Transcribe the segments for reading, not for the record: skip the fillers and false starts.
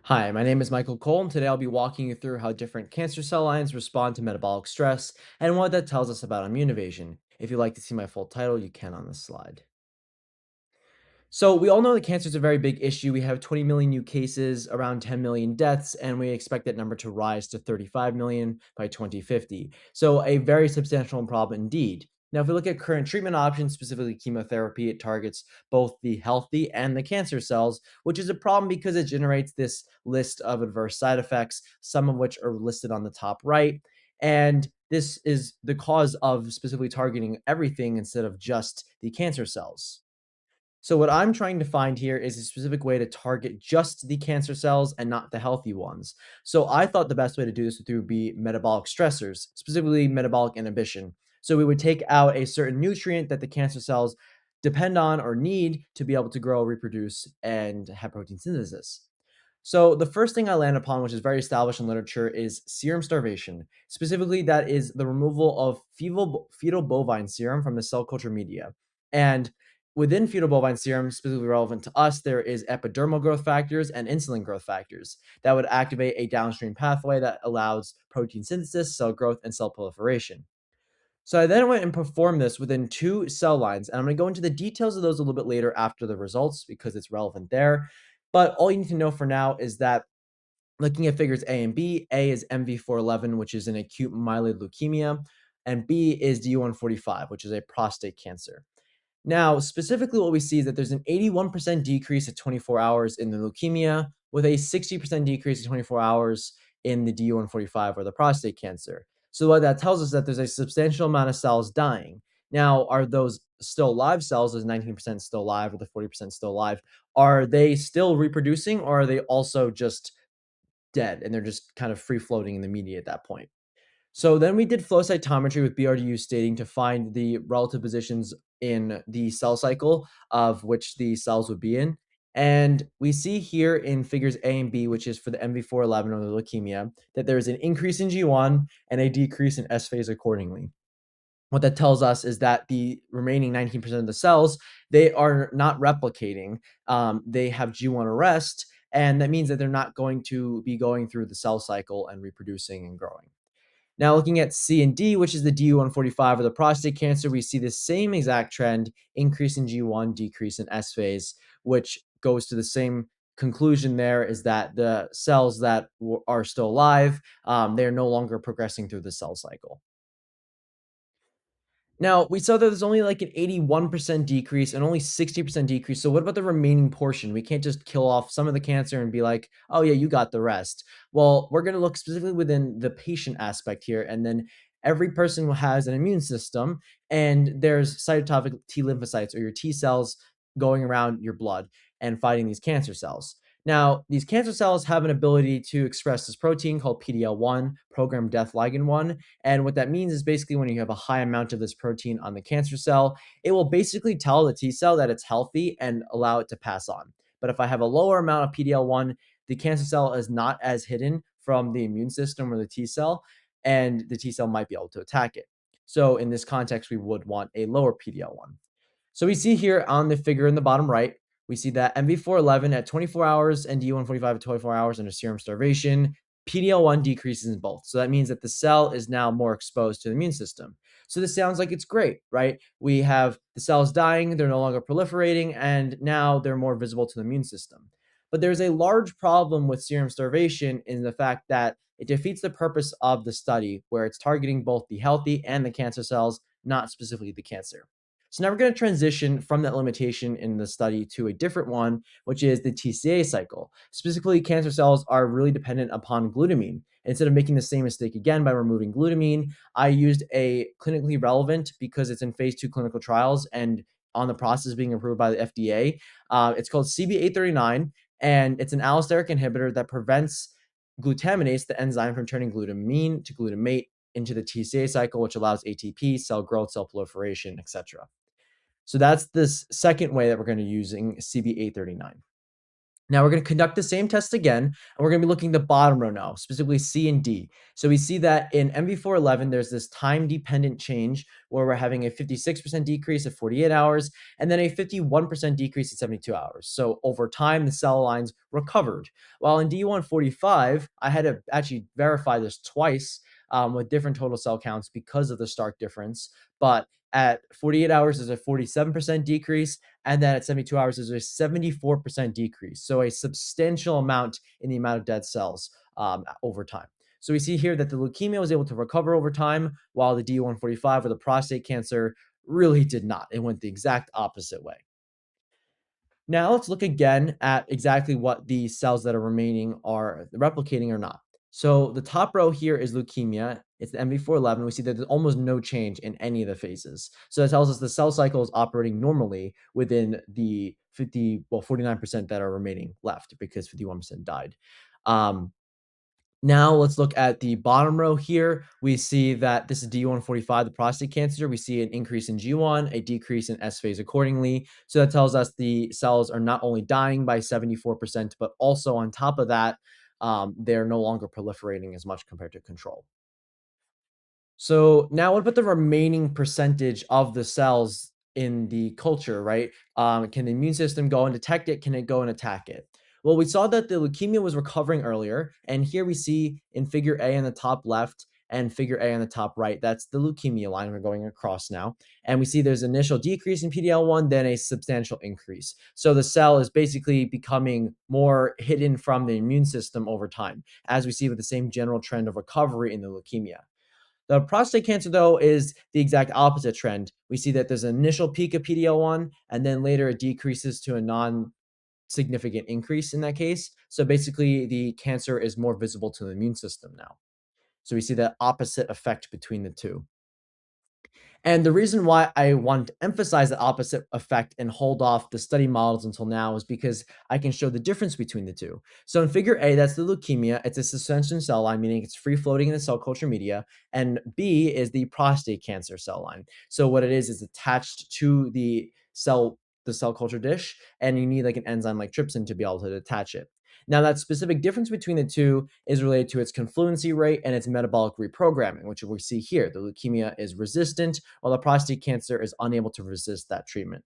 Hi, my name is Michael Cole, and today I'll be walking you through how different cancer cell lines respond to metabolic stress and what that tells us about immune evasion. If you'd like to see my full title, you can on this slide. So, we all know that cancer is a very big issue. We have 20 million new cases, around 10 million deaths, and we expect that number to rise to 35 million by 2050. So, a very substantial problem indeed. Now, if we look at current treatment options, specifically chemotherapy, it targets both the healthy and the cancer cells, which is a problem because it generates this list of adverse side effects, some of which are listed on the top right. And this is the cause of specifically targeting everything instead of just the cancer cells. So what I'm trying to find here is a specific way to target just the cancer cells and not the healthy ones. So I thought the best way to do this would be metabolic stressors, specifically metabolic inhibition. So we would take out a certain nutrient that the cancer cells depend on or need to be able to grow, reproduce, and have protein synthesis. So the first thing I land upon, which is very established in literature, is serum starvation. Specifically, that is the removal of fetal bovine serum from the cell culture media. And within fetal bovine serum, specifically relevant to us, there is epidermal growth factors and insulin growth factors that would activate a downstream pathway that allows protein synthesis, cell growth, and cell proliferation. So I then went and performed this within two cell lines, and I'm going to go into the details of those a little bit later after the results because it's relevant there. But all you need to know for now is that looking at figures A and B, A is MV411, which is an acute myeloid leukemia, and B is DU145, which is a prostate cancer. Now, specifically, what we see is that there's an 81% decrease at 24 hours in the leukemia, with a 60% decrease at 24 hours in the DU145 or the prostate cancer. So, what that tells us is that there's a substantial amount of cells dying. Now, are those still live cells, those 19% still alive or the 40% still alive, are they still reproducing or are they also just dead and they're just kind of free floating in the media at that point? So then we did flow cytometry with BRDU staining to find the relative positions in the cell cycle of which the cells would be in. And we see here in figures A and B, which is for the MV411 or the leukemia, that there is an increase in G1 and a decrease in S phase accordingly. What that tells us is that the remaining 19% of the cells, they are not replicating. They have G1 arrest, and that means that they're not going to be going through the cell cycle and reproducing and growing. Now, looking at C and D, which is the DU145 or the prostate cancer, we see the same exact trend, increase in G1, decrease in S phase, which goes to the same conclusion there is that the cells that are still alive, they're no longer progressing through the cell cycle. Now, we saw that there's only like an 81% decrease and only 60% decrease. So, what about the remaining portion? We can't just kill off some of the cancer and be like, oh, yeah, you got the rest. Well, we're going to look specifically within the patient aspect here. And then every person has an immune system, and there's cytotoxic T lymphocytes or your T cells going around your blood and fighting these cancer cells. Now, these cancer cells have an ability to express this protein called PDL1, programmed death ligand 1, and what that means is basically when you have a high amount of this protein on the cancer cell, it will basically tell the T cell that it's healthy and allow it to pass on. But if I have a lower amount of PDL1, the cancer cell is not as hidden from the immune system or the T cell, and the T cell might be able to attack it. So in this context, we would want a lower PDL1. So we see here on the figure in the bottom right, we see that MV411 at 24 hours and D145 at 24 hours under serum starvation, PDL1 decreases in both. So that means that the cell is now more exposed to the immune system. So this sounds like it's great, right? We have the cells dying, they're no longer proliferating, and now they're more visible to the immune system. But there's a large problem with serum starvation in the fact that it defeats the purpose of the study, where it's targeting both the healthy and the cancer cells, not specifically the cancer. So now we're going to transition from that limitation in the study to a different one, which is the TCA cycle. Specifically, cancer cells are really dependent upon glutamine. Instead of making the same mistake again by removing glutamine, I used a clinically relevant because it's in phase 2 clinical trials and on the process of being approved by the FDA. It's called CB839, and it's an allosteric inhibitor that prevents glutaminase, the enzyme, from turning glutamine to glutamate into the TCA cycle, which allows ATP, cell growth, cell proliferation, etc. So that's this second way that we're going to be using CB839. Now we're going to conduct the same test again, and we're going to be looking at the bottom row now, specifically C and D. So we see that in MV411, there's this time-dependent change where we're having a 56% decrease at 48 hours, and then a 51% decrease at 72 hours. So over time, the cell lines recovered. While in D145, I had to actually verify this twice with different total cell counts because of the stark difference. But at 48 hours, there's a 47% decrease, and then at 72 hours, there's a 74% decrease. So a substantial amount in the amount of dead cells over time. So we see here that the leukemia was able to recover over time, while the D145 or the prostate cancer really did not. It went the exact opposite way. Now let's look again at exactly what the cells that are remaining are replicating or not. So the top row here is leukemia. It's the MV411. We see that there's almost no change in any of the phases. So that tells us the cell cycle is operating normally within the 49% that are remaining left because 51% died. Um, Now let's look at the bottom row here. We see that this is D145, the prostate cancer. We see an increase in G1, a decrease in S phase accordingly. So that tells us the cells are not only dying by 74%, but also on top of that, they're no longer proliferating as much compared to control. So now what about the remaining percentage of the cells in the culture, right? Can the immune system go and detect it? Can it go and attack it? Well, we saw that the leukemia was recovering earlier, and here we see in figure A on the top left and figure A on the top right, that's the leukemia line we're going across now. And we see there's initial decrease in PD-L1, then a substantial increase. So the cell is basically becoming more hidden from the immune system over time, as we see with the same general trend of recovery in the leukemia. The prostate cancer, though, is the exact opposite trend. We see that there's an initial peak of PD-L1, and then later it decreases to a non-significant increase in that case. So basically, the cancer is more visible to the immune system now. So we see that opposite effect between the two. And the reason why I want to emphasize the opposite effect and hold off the study models until now is because I can show the difference between the two. So in figure A, that's the leukemia. It's a suspension cell line, meaning it's free floating in the cell culture media. And B is the prostate cancer cell line. So what it is attached to the cell culture dish, and you need like an enzyme like trypsin to be able to detach it. Now, that specific difference between the two is related to its confluency rate and its metabolic reprogramming, which we see here. The leukemia is resistant, while the prostate cancer is unable to resist that treatment.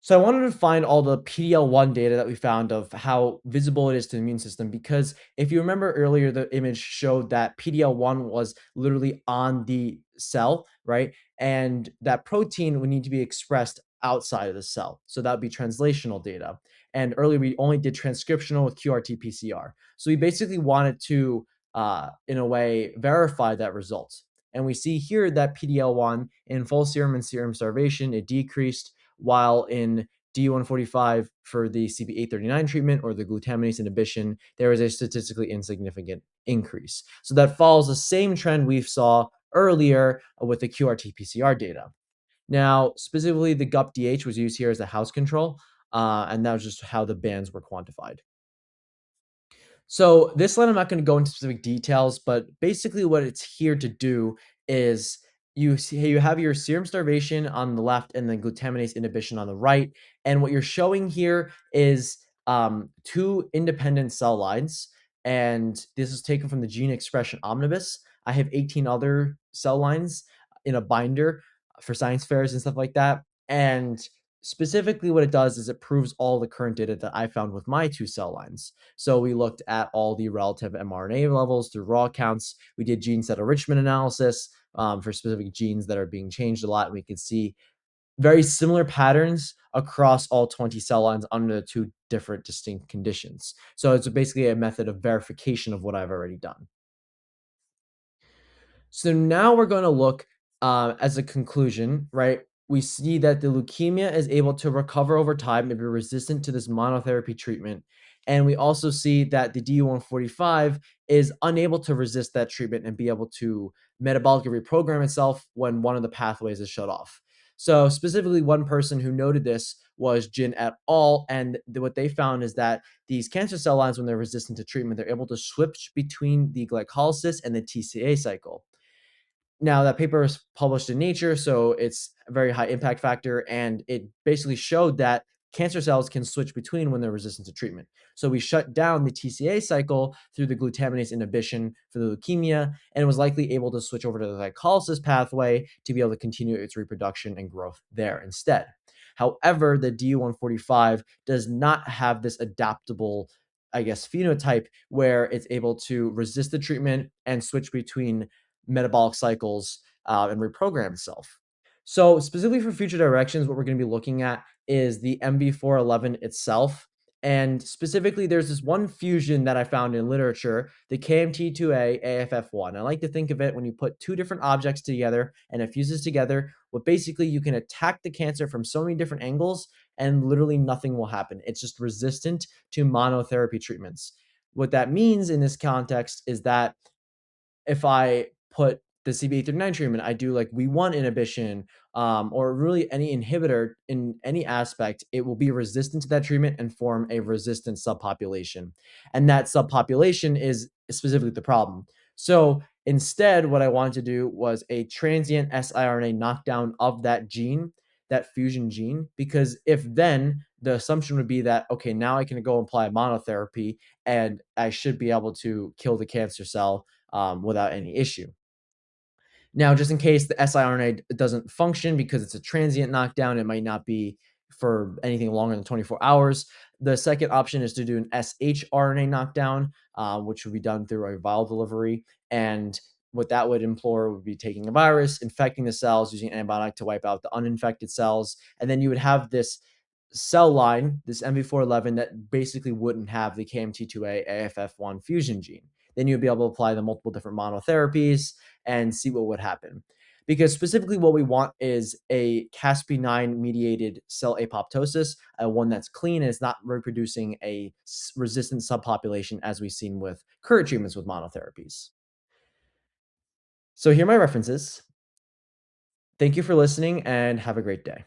So I wanted to find all the PDL1 data that we found of how visible it is to the immune system because if you remember earlier, the image showed that PDL1 was literally on the cell, right? And that protein would need to be expressed outside of the cell. So that would be translational data. And earlier we only did transcriptional with QRT-PCR. So we basically wanted to, in a way, verify that result. And we see here that PDL1 in full serum and serum starvation, it decreased while in D145 for the CB839 treatment or the glutaminase inhibition, there was a statistically insignificant increase. So that follows the same trend we saw earlier with the QRT-PCR data. Now, specifically, the GUP-DH was used here as a house control, and that was just how the bands were quantified. So this slide, I'm not going to go into specific details, but basically what it's here to do is you have your serum starvation on the left and then glutaminase inhibition on the right. And what you're showing here is two independent cell lines. And this is taken from the gene expression omnibus. I have 18 other cell lines in a binder for science fairs and stuff like that. And specifically what it does is it proves all the current data that I found with my two cell lines. So we looked at all the relative mRNA levels through raw counts. We did gene set enrichment analysis for specific genes that are being changed a lot. And we could see very similar patterns across all 20 cell lines under the two different distinct conditions. So it's basically a method of verification of what I've already done. So now we're going to look as a conclusion, right? We see that the leukemia is able to recover over time and be resistant to this monotherapy treatment. And we also see that the DU145 is unable to resist that treatment and be able to metabolically reprogram itself when one of the pathways is shut off. So, specifically, one person who noted this was Jin et al. And what they found is that these cancer cell lines, when they're resistant to treatment, they're able to switch between the glycolysis and the TCA cycle. Now, that paper was published in Nature, so it's a very high impact factor, and it basically showed that cancer cells can switch between when they're resistant to treatment. So we shut down the TCA cycle through the glutaminase inhibition for the leukemia, and it was likely able to switch over to the glycolysis pathway to be able to continue its reproduction and growth there instead. However, the DU145 does not have this adaptable, I guess, phenotype where it's able to resist the treatment and switch between metabolic cycles and reprogram itself. So, specifically for future directions, what we're going to be looking at is the MV411 itself. And specifically, there's this one fusion that I found in literature, the KMT2A AFF1. I like to think of it when you put two different objects together and it fuses together, what basically you can attack the cancer from so many different angles and literally nothing will happen. It's just resistant to monotherapy treatments. What that means in this context is that if I put the CB839 treatment, I do like WEE1 inhibition, or really any inhibitor in any aspect, it will be resistant to that treatment and form a resistant subpopulation. And that subpopulation is specifically the problem. So instead, what I wanted to do was a transient siRNA knockdown of that gene, that fusion gene, because if then the assumption would be that, okay, now I can go apply monotherapy and I should be able to kill the cancer cell without any issue. Now, just in case the siRNA doesn't function because it's a transient knockdown, it might not be for anything longer than 24 hours. The second option is to do an shRNA knockdown, which would be done through a viral delivery. And what that would implore would be taking a virus, infecting the cells, using an antibiotic to wipe out the uninfected cells. And then you would have this cell line, this MV411, that basically wouldn't have the KMT2A AFF1 fusion gene. Then you'd be able to apply the multiple different monotherapies and see what would happen. Because specifically, what we want is a Casp9 mediated cell apoptosis, one that's clean and is not reproducing a resistant subpopulation as we've seen with current treatments with monotherapies. So, here are my references. Thank you for listening and have a great day.